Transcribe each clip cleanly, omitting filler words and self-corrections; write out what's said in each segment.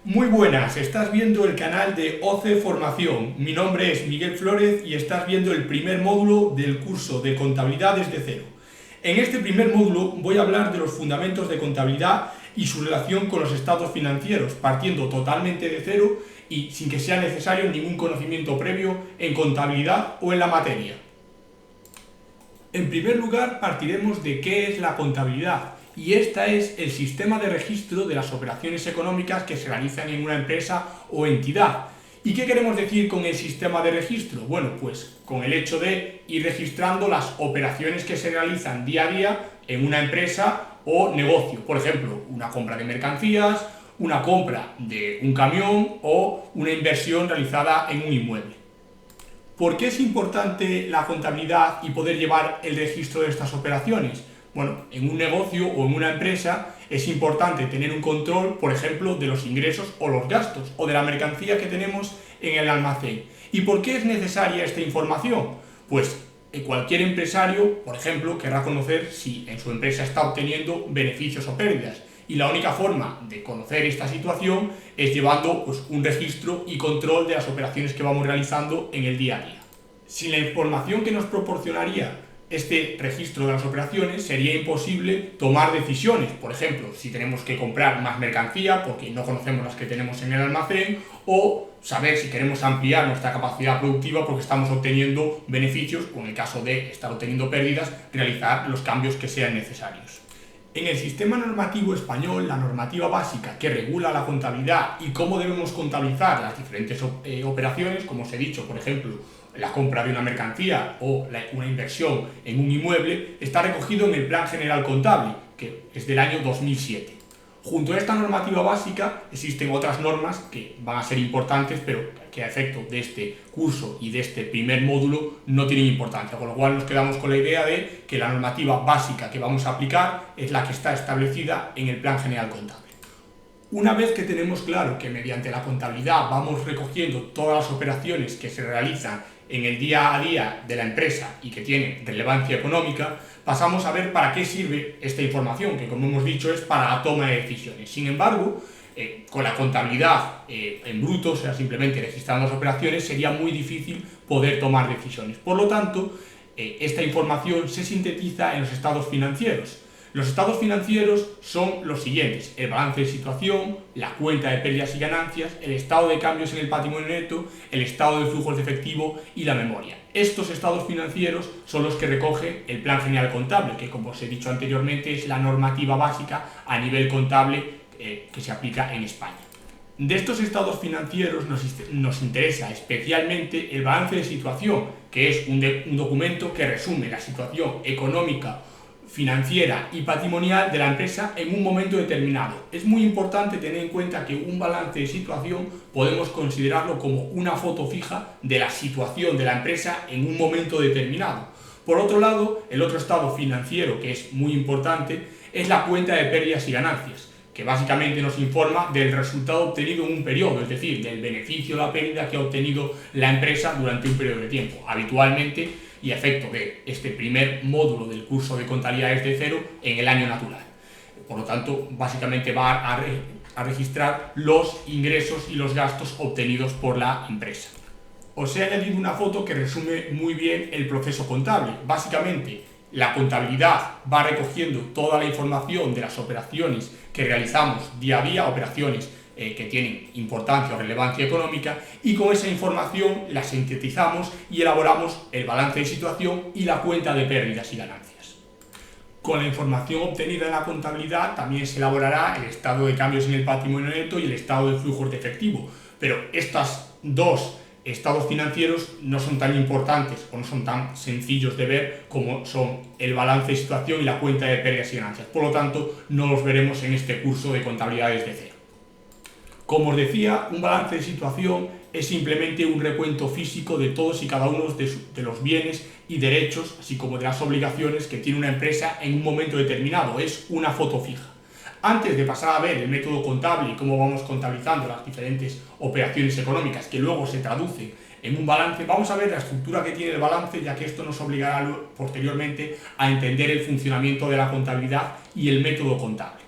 Muy buenas, estás viendo el canal de OCE Formación. Mi nombre es Miguel Flórez y estás viendo el primer módulo del curso de contabilidad desde cero. En este primer módulo voy a hablar de los fundamentos de contabilidad y su relación con los estados financieros, partiendo totalmente de cero y sin que sea necesario ningún conocimiento previo en contabilidad o en la materia. En primer lugar, partiremos de qué es la contabilidad. Y esta es el sistema de registro de las operaciones económicas que se realizan en una empresa o entidad. ¿Y qué queremos decir con el sistema de registro? Bueno, pues con el hecho de ir registrando las operaciones que se realizan día a día en una empresa o negocio. Por ejemplo, una compra de mercancías, una compra de un camión o una inversión realizada en un inmueble. ¿Por qué es importante la contabilidad y poder llevar el registro de estas operaciones? Bueno, en un negocio o en una empresa es importante tener un control, por ejemplo, de los ingresos o los gastos o de la mercancía que tenemos en el almacén. ¿Y por qué es necesaria esta información? Pues cualquier empresario, por ejemplo, querrá conocer si en su empresa está obteniendo beneficios o pérdidas. Y la única forma de conocer esta situación es llevando un registro y control de las operaciones que vamos realizando en el día a día. Sin la información que nos proporcionaría este registro de las operaciones, sería imposible tomar decisiones. Por ejemplo, si tenemos que comprar más mercancía porque no conocemos las que tenemos en el almacén, o saber si queremos ampliar nuestra capacidad productiva porque estamos obteniendo beneficios, o en el caso de estar obteniendo pérdidas, realizar los cambios que sean necesarios. En el sistema normativo español, la normativa básica que regula la contabilidad y cómo debemos contabilizar las diferentes operaciones, como os he dicho, por ejemplo, la compra de una mercancía o una inversión en un inmueble, está recogido en el Plan General Contable, que es del año 2007. Junto a esta normativa básica existen otras normas que van a ser importantes, pero que a efecto de este curso y de este primer módulo no tienen importancia, con lo cual nos quedamos con la idea de que la normativa básica que vamos a aplicar es la que está establecida en el Plan General Contable. Una vez que tenemos claro que mediante la contabilidad vamos recogiendo todas las operaciones que se realizan en el día a día de la empresa y que tienen relevancia económica, pasamos a ver para qué sirve esta información, que como hemos dicho es para la toma de decisiones. Sin embargo, con la contabilidad en bruto, o sea, simplemente registrando las operaciones, sería muy difícil poder tomar decisiones. Por lo tanto, esta información se sintetiza en los estados financieros. Los estados financieros son los siguientes: el balance de situación, la cuenta de pérdidas y ganancias, el estado de cambios en el patrimonio neto, el estado de flujos de efectivo y la memoria. Estos estados financieros son los que recoge el Plan General Contable, que como os he dicho anteriormente es la normativa básica a nivel contable que se aplica en España. De estos estados financieros nos interesa especialmente el balance de situación, que es un documento que resume la situación económica, financiera y patrimonial de la empresa en un momento determinado. Es muy importante tener en cuenta que un balance de situación podemos considerarlo como una foto fija de la situación de la empresa en un momento determinado. Por otro lado, el otro estado financiero que es muy importante es la cuenta de pérdidas y ganancias, que básicamente nos informa del resultado obtenido en un periodo, es decir, del beneficio o la pérdida que ha obtenido la empresa durante un periodo de tiempo. Habitualmente, y a efecto de este primer módulo del curso de contabilidad desde cero, en el año natural. Por lo tanto, básicamente va a registrar los ingresos y los gastos obtenidos por la empresa. Os he añadido una foto que resume muy bien el proceso contable. Básicamente, la contabilidad va recogiendo toda la información de las operaciones que realizamos día a día, operaciones que tienen importancia o relevancia económica, y con esa información la sintetizamos y elaboramos el balance de situación y la cuenta de pérdidas y ganancias. Con la información obtenida en la contabilidad también se elaborará el estado de cambios en el patrimonio neto y el estado de flujos de efectivo, pero estos dos estados financieros no son tan importantes o no son tan sencillos de ver como son el balance de situación y la cuenta de pérdidas y ganancias. Por lo tanto, no los veremos en este curso de contabilidad desde cero. Como os decía, un balance de situación es simplemente un recuento físico de todos y cada uno de los bienes y derechos, así como de las obligaciones que tiene una empresa en un momento determinado. Es una foto fija. Antes de pasar a ver el método contable y cómo vamos contabilizando las diferentes operaciones económicas que luego se traducen en un balance, vamos a ver la estructura que tiene el balance, ya que esto nos obligará posteriormente a entender el funcionamiento de la contabilidad y el método contable.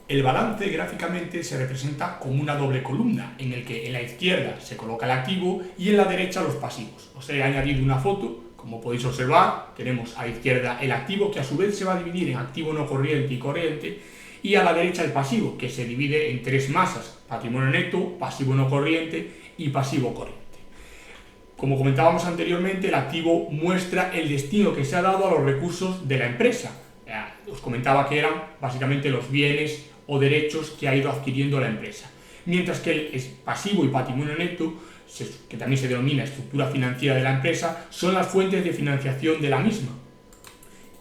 El balance gráficamente se representa como una doble columna, en el que en la izquierda se coloca el activo y en la derecha los pasivos. Os he añadido una foto, como podéis observar, tenemos a la izquierda el activo, que a su vez se va a dividir en activo no corriente y corriente, y a la derecha el pasivo, que se divide en tres masas: patrimonio neto, pasivo no corriente y pasivo corriente. Como comentábamos anteriormente, el activo muestra el destino que se ha dado a los recursos de la empresa. Os comentaba que eran básicamente los bienes o derechos que ha ido adquiriendo la empresa. Mientras que el pasivo y patrimonio neto, que también se denomina estructura financiera de la empresa, son las fuentes de financiación de la misma.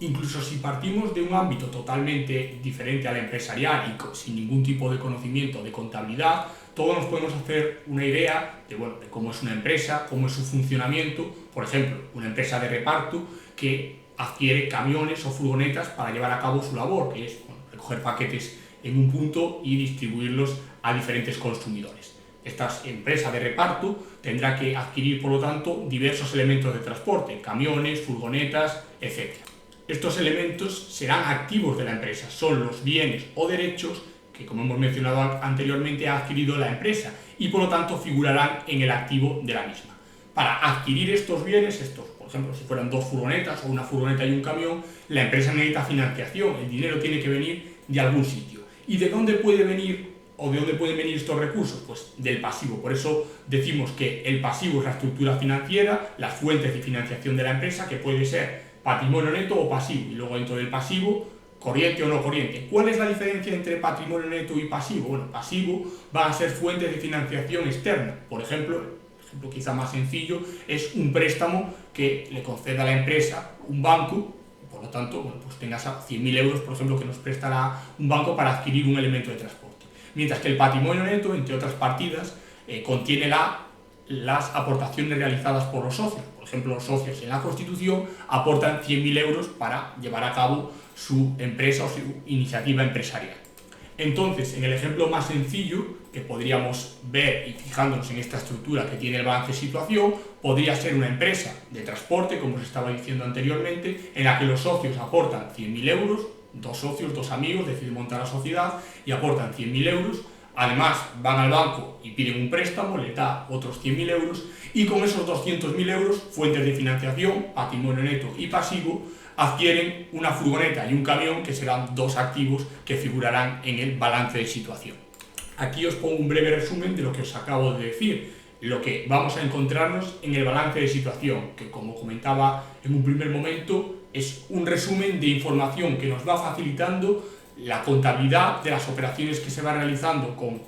Incluso si partimos de un ámbito totalmente diferente al empresarial y sin ningún tipo de conocimiento de contabilidad, todos nos podemos hacer una idea de cómo es una empresa, cómo es su funcionamiento. Por ejemplo, una empresa de reparto que adquiere camiones o furgonetas para llevar a cabo su labor, que es recoger paquetes en un punto y distribuirlos a diferentes consumidores. Esta empresa de reparto tendrá que adquirir, por lo tanto, diversos elementos de transporte: camiones, furgonetas, etc. Estos elementos serán activos de la empresa, son los bienes o derechos que, como hemos mencionado anteriormente, ha adquirido la empresa y por lo tanto figurarán en el activo de la misma. Para adquirir estos bienes, por ejemplo, si fueran dos furgonetas o una furgoneta y un camión, la empresa necesita financiación, el dinero tiene que venir de algún sitio. ¿Y de dónde puede venir o de dónde pueden venir estos recursos? Pues del pasivo. Por eso decimos que el pasivo es la estructura financiera, las fuentes de financiación de la empresa, que puede ser patrimonio neto o pasivo, y luego dentro del pasivo, corriente o no corriente. ¿Cuál es la diferencia entre patrimonio neto y pasivo? Bueno, pasivo va a ser fuentes de financiación externa. Por ejemplo, el ejemplo quizá más sencillo es un préstamo que le conceda a la empresa un banco. Por lo tanto, pues tengas 100.000 euros, por ejemplo, que nos prestará un banco para adquirir un elemento de transporte. Mientras que el patrimonio neto, entre otras partidas, contiene las aportaciones realizadas por los socios. Por ejemplo, los socios en la Constitución aportan 100.000 euros para llevar a cabo su empresa o su iniciativa empresarial. Entonces, en el ejemplo más sencillo que podríamos ver, y fijándonos en esta estructura que tiene el balance de situación, podría ser una empresa de transporte, como os estaba diciendo anteriormente, en la que los socios aportan 100.000 euros, dos socios, dos amigos, deciden montar la sociedad y aportan 100.000 euros, además van al banco y piden un préstamo, le da otros 100.000 euros, y con esos 200.000 euros, fuentes de financiación, patrimonio neto y pasivo, adquieren una furgoneta y un camión, que serán dos activos que figurarán en el balance de situación. Aquí os pongo un breve resumen de lo que os acabo de decir, lo que vamos a encontrarnos en el balance de situación, que, como comentaba en un primer momento, es un resumen de información que nos va facilitando la contabilidad de las operaciones que se van realizando con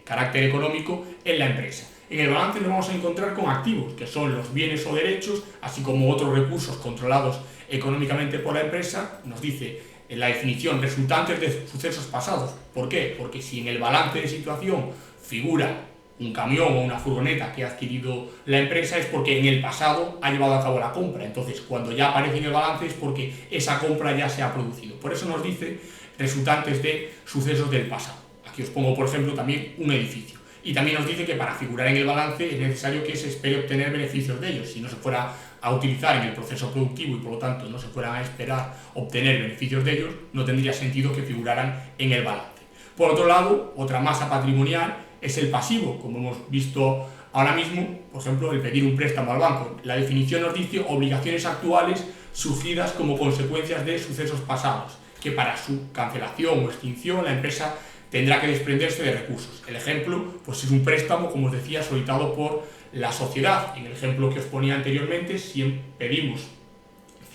carácter económico en la empresa. En el balance nos vamos a encontrar con activos, que son los bienes o derechos, así como otros recursos controlados económicamente por la empresa. Nos dice en la definición resultantes de sucesos pasados. ¿Por qué? Porque si en el balance de situación figura un camión o una furgoneta que ha adquirido la empresa, es porque en el pasado ha llevado a cabo la compra. Entonces, cuando ya aparece en el balance es porque esa compra ya se ha producido. Por eso nos dice resultantes de sucesos del pasado. Aquí os pongo, por ejemplo, también un edificio. Y también nos dice que para figurar en el balance es necesario que se espere obtener beneficios de ellos. Si no se fuera a utilizar en el proceso productivo y por lo tanto no se fueran a esperar obtener beneficios de ellos, no tendría sentido que figuraran en el balance. Por otro lado, otra masa patrimonial es el pasivo, como hemos visto ahora mismo, por ejemplo, el pedir un préstamo al banco. La definición nos dice obligaciones actuales surgidas como consecuencias de sucesos pasados, que para su cancelación o extinción la empresa tendrá que desprenderse de recursos. El ejemplo pues es un préstamo, como os decía, solicitado por la sociedad. En el ejemplo que os ponía anteriormente, si pedimos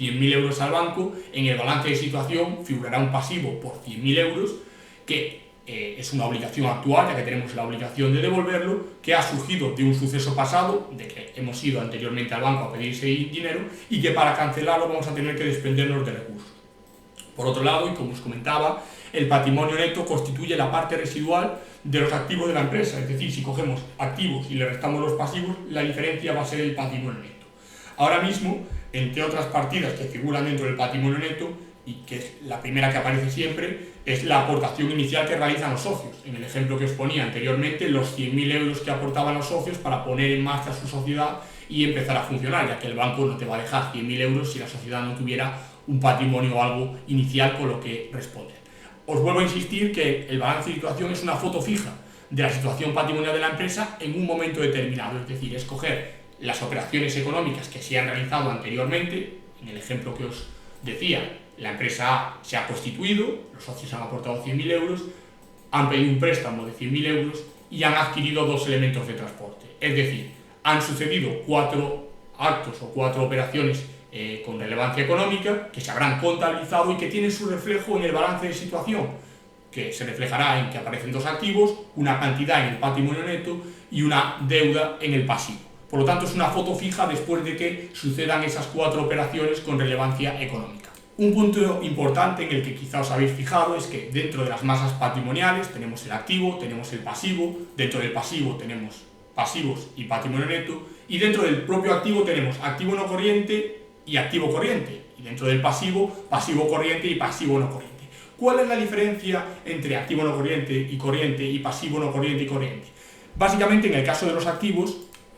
100.000 euros al banco, en el balance de situación figurará un pasivo por 100.000 euros, que es una obligación actual, ya que tenemos la obligación de devolverlo, que ha surgido de un suceso pasado, de que hemos ido anteriormente al banco a pedir ese dinero, y que para cancelarlo vamos a tener que desprendernos de recursos. Por otro lado, y como os comentaba, el patrimonio neto constituye la parte residual de los activos de la empresa. Es decir, si cogemos activos y le restamos los pasivos, la diferencia va a ser el patrimonio neto. Ahora mismo, entre otras partidas que figuran dentro del patrimonio neto, y que es la primera que aparece siempre, es la aportación inicial que realizan los socios. En el ejemplo que os ponía anteriormente, los 100.000 euros que aportaban los socios para poner en marcha su sociedad y empezar a funcionar, ya que el banco no te va a dejar 100.000 euros si la sociedad no tuviera un patrimonio o algo inicial con lo que responder. os vuelvo a insistir que el balance de situación es una foto fija de la situación patrimonial de la empresa en un momento determinado, es decir, escoger las operaciones económicas que se han realizado anteriormente. En el ejemplo que os decía, la empresa A se ha constituido, los socios han aportado 100.000 euros, han pedido un préstamo de 100.000 euros y han adquirido 2 elementos de transporte. Es decir, han sucedido 4 actos o 4 operaciones con relevancia económica que se habrán contabilizado y que tienen su reflejo en el balance de situación, que se reflejará en que aparecen 2 activos, una cantidad en el patrimonio neto y una deuda en el pasivo. Por lo tanto, es una foto fija después de que sucedan esas 4 operaciones con relevancia económica. Un punto importante en el que quizá os habéis fijado es que dentro de las masas patrimoniales tenemos el activo, tenemos el pasivo, dentro del pasivo tenemos pasivos y patrimonio neto, y dentro del propio activo tenemos activo no corriente y activo corriente, y dentro del pasivo, pasivo corriente y pasivo no corriente. ¿Cuál es la diferencia entre activo no corriente y pasivo no corriente y corriente? Básicamente, en el caso de los activos,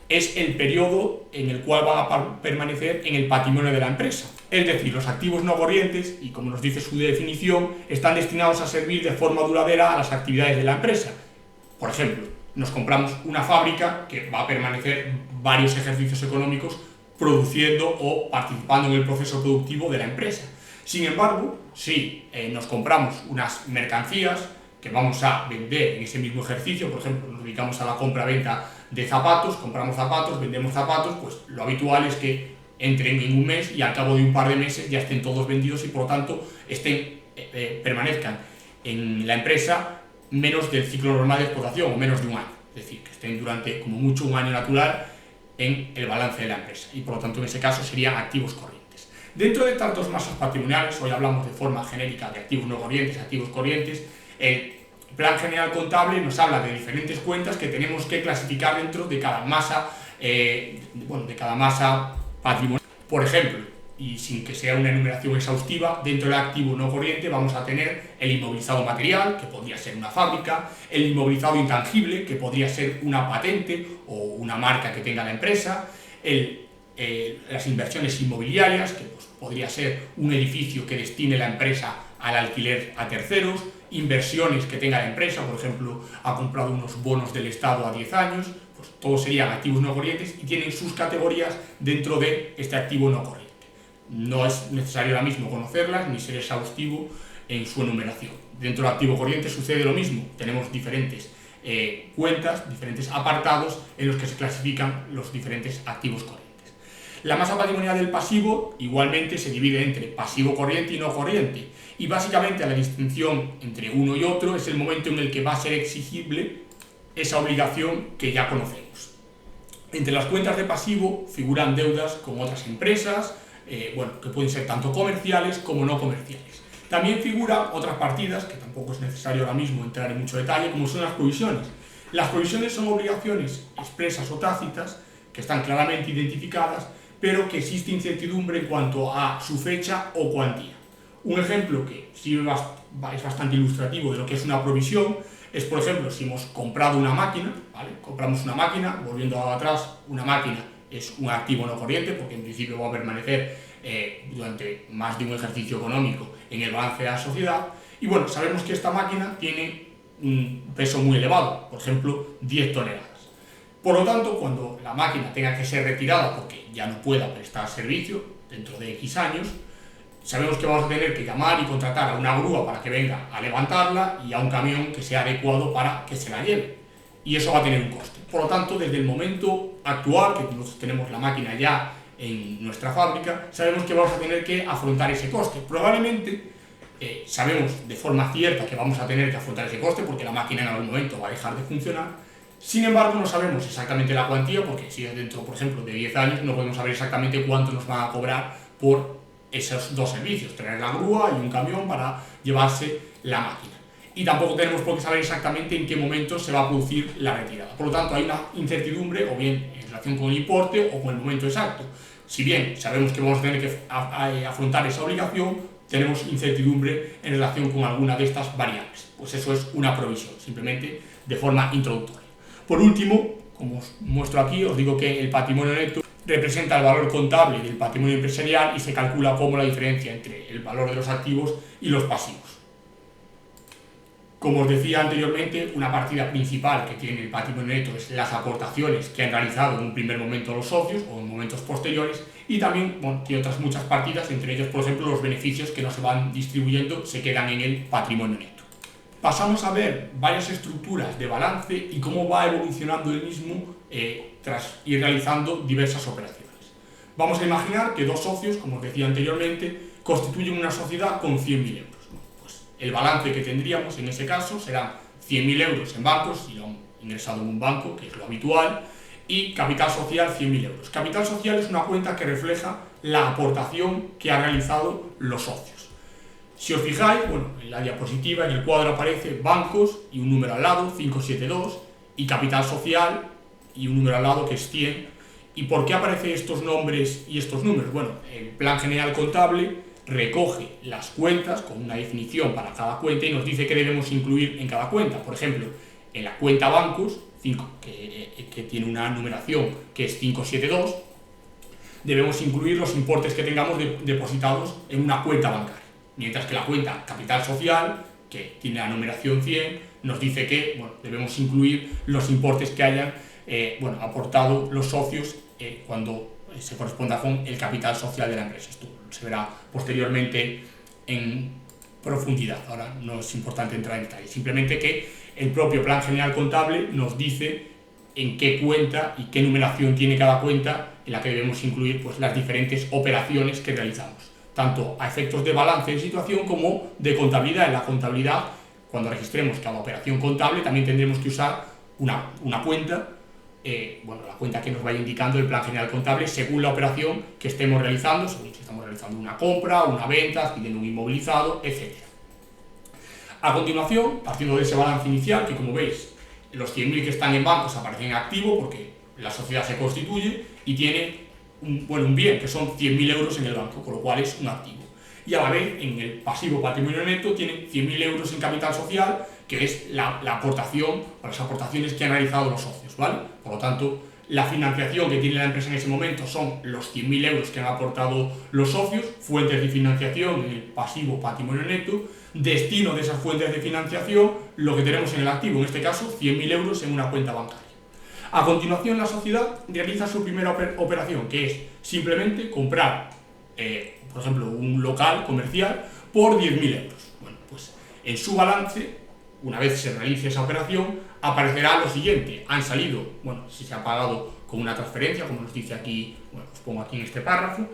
es el periodo en el cual van a permanecer en el patrimonio de la empresa. Es decir, los activos no corrientes, y como nos dice su definición, están destinados a servir de forma duradera a las actividades de la empresa. Por ejemplo, nos compramos una fábrica que va a permanecer varios ejercicios económicos produciendo o participando en el proceso productivo de la empresa. Sin embargo, si nos compramos unas mercancías que vamos a vender en ese mismo ejercicio, por ejemplo, nos dedicamos a la compra-venta de zapatos, compramos zapatos, vendemos zapatos, pues lo habitual es que entren en un mes y al cabo de un par de meses ya estén todos vendidos y por lo tanto permanezcan en la empresa menos del ciclo normal de explotación o menos de un año, es decir, que estén durante como mucho un año natural en el balance de la empresa y por lo tanto en ese caso serían activos corrientes. Dentro de estas 2 masas patrimoniales, hoy hablamos de forma genérica de activos no corrientes, activos corrientes, el Plan General Contable nos habla de diferentes cuentas que tenemos que clasificar dentro de cada masa, patrimonial. Por ejemplo, y sin que sea una enumeración exhaustiva, dentro del activo no corriente vamos a tener el inmovilizado material, que podría ser una fábrica, el inmovilizado intangible, que podría ser una patente o una marca que tenga la empresa, las inversiones inmobiliarias, que pues, podría ser un edificio que destine la empresa al alquiler a terceros, inversiones que tenga la empresa, por ejemplo, ha comprado unos bonos del Estado a 10 años, pues todos serían activos no corrientes y tienen sus categorías dentro de este activo no corriente. No es necesario ahora mismo conocerlas ni ser exhaustivo en su enumeración. Dentro del activo corriente sucede lo mismo, tenemos diferentes cuentas, diferentes apartados en los que se clasifican los diferentes activos corrientes. La masa patrimonial del pasivo igualmente se divide entre pasivo corriente y no corriente, y básicamente la distinción entre uno y otro es el momento en el que va a ser exigible esa obligación que ya conocemos. Entre las cuentas de pasivo figuran deudas con otras empresas, que pueden ser tanto comerciales como no comerciales. También figuran otras partidas, que tampoco es necesario ahora mismo entrar en mucho detalle, como son las provisiones. Las provisiones son obligaciones expresas o tácitas, que están claramente identificadas, pero que existe incertidumbre en cuanto a su fecha o cuantía. Un ejemplo que sí es bastante ilustrativo de lo que es una provisión es, por ejemplo, si hemos comprado una máquina, ¿vale? Compramos una máquina, volviendo atrás, una máquina es un activo no corriente porque en principio va a permanecer durante más de un ejercicio económico en el balance de la sociedad y bueno, sabemos que esta máquina tiene un peso muy elevado, por ejemplo, 10 toneladas. Por lo tanto, cuando la máquina tenga que ser retirada porque ya no pueda prestar servicio dentro de X años, sabemos que vamos a tener que llamar y contratar a una grúa para que venga a levantarla y a un camión que sea adecuado para que se la lleve. Y eso va a tener un coste. Por lo tanto, desde el momento actual, que nosotros tenemos la máquina ya en nuestra fábrica, sabemos que vamos a tener que afrontar ese coste. Probablemente sabemos de forma cierta que vamos a tener que afrontar ese coste porque la máquina en algún momento va a dejar de funcionar. Sin embargo, no sabemos exactamente la cuantía porque si es dentro, por ejemplo, de 10 años, no podemos saber exactamente cuánto nos van a cobrar por esos 2 servicios, tener la grúa y un camión para llevarse la máquina. Y tampoco tenemos por qué saber exactamente en qué momento se va a producir la retirada. Por lo tanto, hay una incertidumbre o bien en relación con el importe o con el momento exacto. Si bien sabemos que vamos a tener que afrontar esa obligación, tenemos incertidumbre en relación con alguna de estas variables. Pues eso es una provisión, simplemente de forma introductoria. Por último, como os muestro aquí, os digo que el patrimonio neto representa el valor contable del patrimonio empresarial y se calcula como la diferencia entre el valor de los activos y los pasivos. Como os decía anteriormente, una partida principal que tiene el patrimonio neto es las aportaciones que han realizado en un primer momento los socios o en momentos posteriores, y también tiene otras muchas partidas, entre ellos, por ejemplo, los beneficios que no se van distribuyendo se quedan en el patrimonio neto. Pasamos a ver varias estructuras de balance y cómo va evolucionando el mismo tras ir realizando diversas operaciones. Vamos a imaginar que dos socios, como os decía anteriormente, constituyen una sociedad con 100.000 euros. Pues el balance que tendríamos en ese caso serán 100.000 euros en bancos, si lo han ingresado en un banco, que es lo habitual, y capital social 100.000 euros. Capital social es una cuenta que refleja la aportación que han realizado los socios. Si os fijáis, en la diapositiva, en el cuadro aparece bancos y un número al lado, 572, y capital social y un número al lado que es 100. ¿Y por qué aparecen estos nombres y estos números? Bueno, el Plan General Contable recoge las cuentas con una definición para cada cuenta y nos dice qué debemos incluir en cada cuenta. Por ejemplo, en la cuenta bancos, que tiene una numeración que es 572, debemos incluir los importes que tengamos depositados en una cuenta bancaria. Mientras que la cuenta capital social, que tiene la numeración 100, nos dice que debemos incluir los importes que hayan aportado los socios cuando se corresponda con el capital social de la empresa. Esto se verá posteriormente en profundidad. Ahora no es importante entrar en detalle, simplemente que el propio Plan General Contable nos dice en qué cuenta y qué numeración tiene cada cuenta en la que debemos incluir las diferentes operaciones que realizamos, tanto a efectos de balance de situación como de contabilidad. En la contabilidad, cuando registremos cada operación contable, también tendremos que usar una cuenta, la cuenta que nos vaya indicando el Plan General Contable según la operación que estemos realizando, según si estamos realizando una compra, una venta, adquiriendo un inmovilizado, etc. A continuación, partiendo de ese balance inicial, que como veis, los 100.000 que están en bancos aparecen en activo porque la sociedad se constituye y tiene un bien, que son 100.000 euros en el banco, con lo cual es un activo. Y a la vez, en el pasivo patrimonio neto, tiene 100.000 euros en capital social, que es la aportación, o las aportaciones que han realizado los socios, ¿vale? Por lo tanto, la financiación que tiene la empresa en ese momento son los 100.000 euros que han aportado los socios, fuentes de financiación en el pasivo patrimonio neto, destino de esas fuentes de financiación, lo que tenemos en el activo, en este caso 100.000 euros en una cuenta bancaria. A continuación, la sociedad realiza su primera operación, que es simplemente comprar, por ejemplo, un local comercial por 10.000 euros. Bueno, pues en su balance, una vez se realice esa operación, aparecerá lo siguiente: han salido, si se ha pagado con una transferencia, como nos dice aquí, os pongo aquí en este párrafo,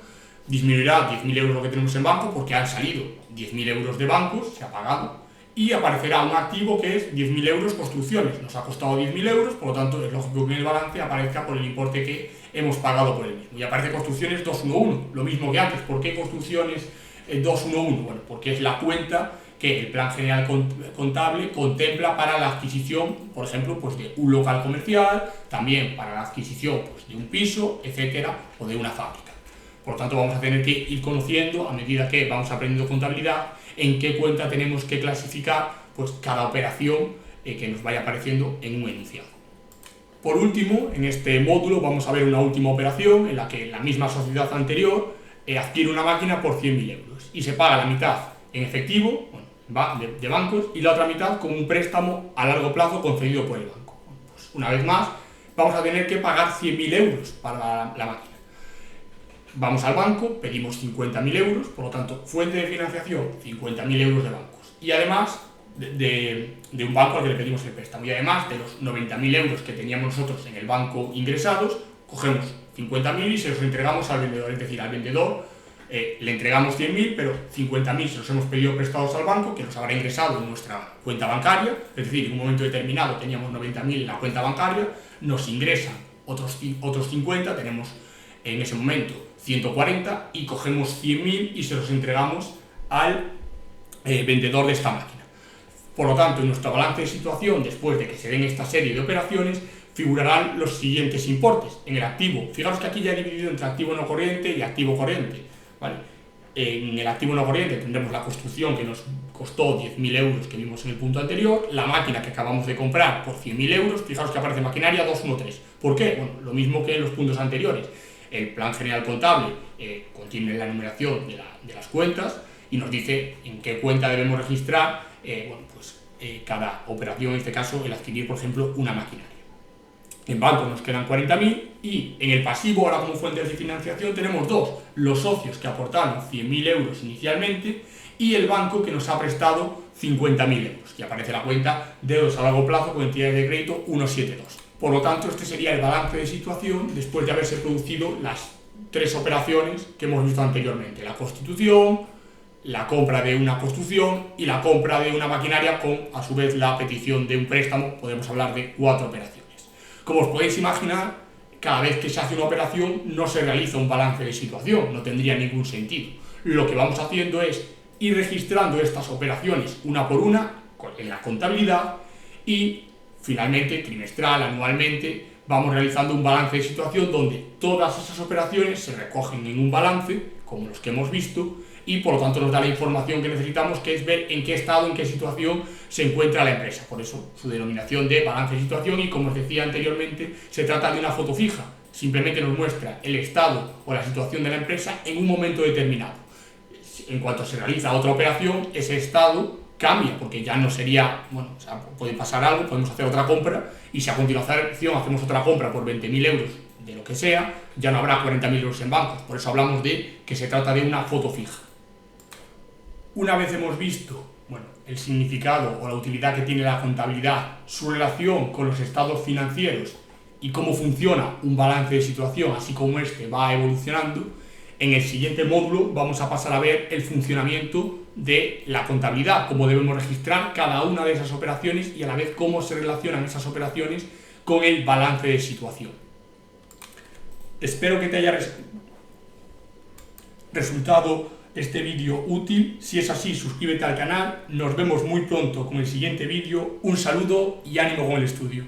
disminuirá 10.000 euros lo que tenemos en banco porque han salido 10.000 euros de bancos, se ha pagado, y aparecerá un activo que es 10.000 euros construcciones. Nos ha costado 10.000 euros, por lo tanto es lógico que en el balance aparezca por el importe que hemos pagado por el mismo. Y aparece construcciones 211, lo mismo que antes. ¿Por qué construcciones 211? Bueno, porque es la cuenta que el Plan General Contable contempla para la adquisición, por ejemplo, de un local comercial, también para la adquisición de un piso, etcétera, o de una fábrica. Por lo tanto, vamos a tener que ir conociendo, a medida que vamos aprendiendo contabilidad, en qué cuenta tenemos que clasificar cada operación que nos vaya apareciendo en un enunciado. Por último, en este módulo vamos a ver una última operación en la que la misma sociedad anterior adquiere una máquina por 100.000 euros y se paga la mitad en efectivo, de bancos, y la otra mitad con un préstamo a largo plazo concedido por el banco. Una vez más, vamos a tener que pagar 100.000 euros para la máquina. Vamos al banco, pedimos 50.000 euros, por lo tanto, fuente de financiación, 50.000 euros de bancos. Y además de un banco al que le pedimos el préstamo. Y además de los 90.000 euros que teníamos nosotros en el banco ingresados, cogemos 50.000 y se los entregamos al vendedor. Es decir, al vendedor le entregamos 100.000, pero 50.000 se los hemos pedido prestados al banco, que los habrá ingresado en nuestra cuenta bancaria. Es decir, en un momento determinado teníamos 90.000 en la cuenta bancaria, nos ingresan otros 50, tenemos en ese momento 140 y cogemos 100.000 y se los entregamos al vendedor de esta máquina. Por lo tanto, en nuestro balance de situación, después de que se den esta serie de operaciones, figurarán los siguientes importes. En el activo, fijaros que aquí ya he dividido entre activo no corriente y activo corriente, ¿vale? En el activo no corriente tendremos la construcción que nos costó 10.000 euros que vimos en el punto anterior, la máquina que acabamos de comprar por 100.000 euros, fijaros que aparece maquinaria 213. ¿Por qué? Bueno, lo mismo que en los puntos anteriores. El Plan General Contable contiene la numeración de las cuentas y nos dice en qué cuenta debemos registrar cada operación, en este caso el adquirir, por ejemplo, una maquinaria. En banco nos quedan 40.000 y en el pasivo, ahora como fuentes de financiación, tenemos dos: los socios que aportaron 100.000 euros inicialmente y el banco que nos ha prestado 50.000 euros, y aparece la cuenta deudas a largo plazo con entidades de crédito 172. Por lo tanto, este sería el balance de situación después de haberse producido las tres operaciones que hemos visto anteriormente: la constitución, la compra de una construcción y la compra de una maquinaria con, a su vez, la petición de un préstamo. Podemos hablar de 4 operaciones. Como os podéis imaginar, cada vez que se hace una operación no se realiza un balance de situación, no tendría ningún sentido. Lo que vamos haciendo es ir registrando estas operaciones una por una en la contabilidad y finalmente, trimestral, anualmente, vamos realizando un balance de situación donde todas esas operaciones se recogen en un balance, como los que hemos visto, y por lo tanto nos da la información que necesitamos, que es ver en qué estado, en qué situación se encuentra la empresa. Por eso su denominación de balance de situación, y como os decía anteriormente, se trata de una foto fija. Simplemente nos muestra el estado o la situación de la empresa en un momento determinado. En cuanto se realiza otra operación, ese estado cambia, porque ya no sería, o sea, puede pasar algo, podemos hacer otra compra, y si a continuación hacemos otra compra por 20.000 euros, de lo que sea, ya no habrá 40.000 euros en bancos. Por eso hablamos de que se trata de una foto fija. Una vez hemos visto el significado o la utilidad que tiene la contabilidad, su relación con los estados financieros y cómo funciona un balance de situación, así como este va evolucionando, en el siguiente módulo vamos a pasar a ver el funcionamiento de la contabilidad, cómo debemos registrar cada una de esas operaciones y a la vez cómo se relacionan esas operaciones con el balance de situación. Espero que te haya resultado este vídeo útil. Si es así, suscríbete al canal. Nos vemos muy pronto con el siguiente vídeo. Un saludo y ánimo con el estudio.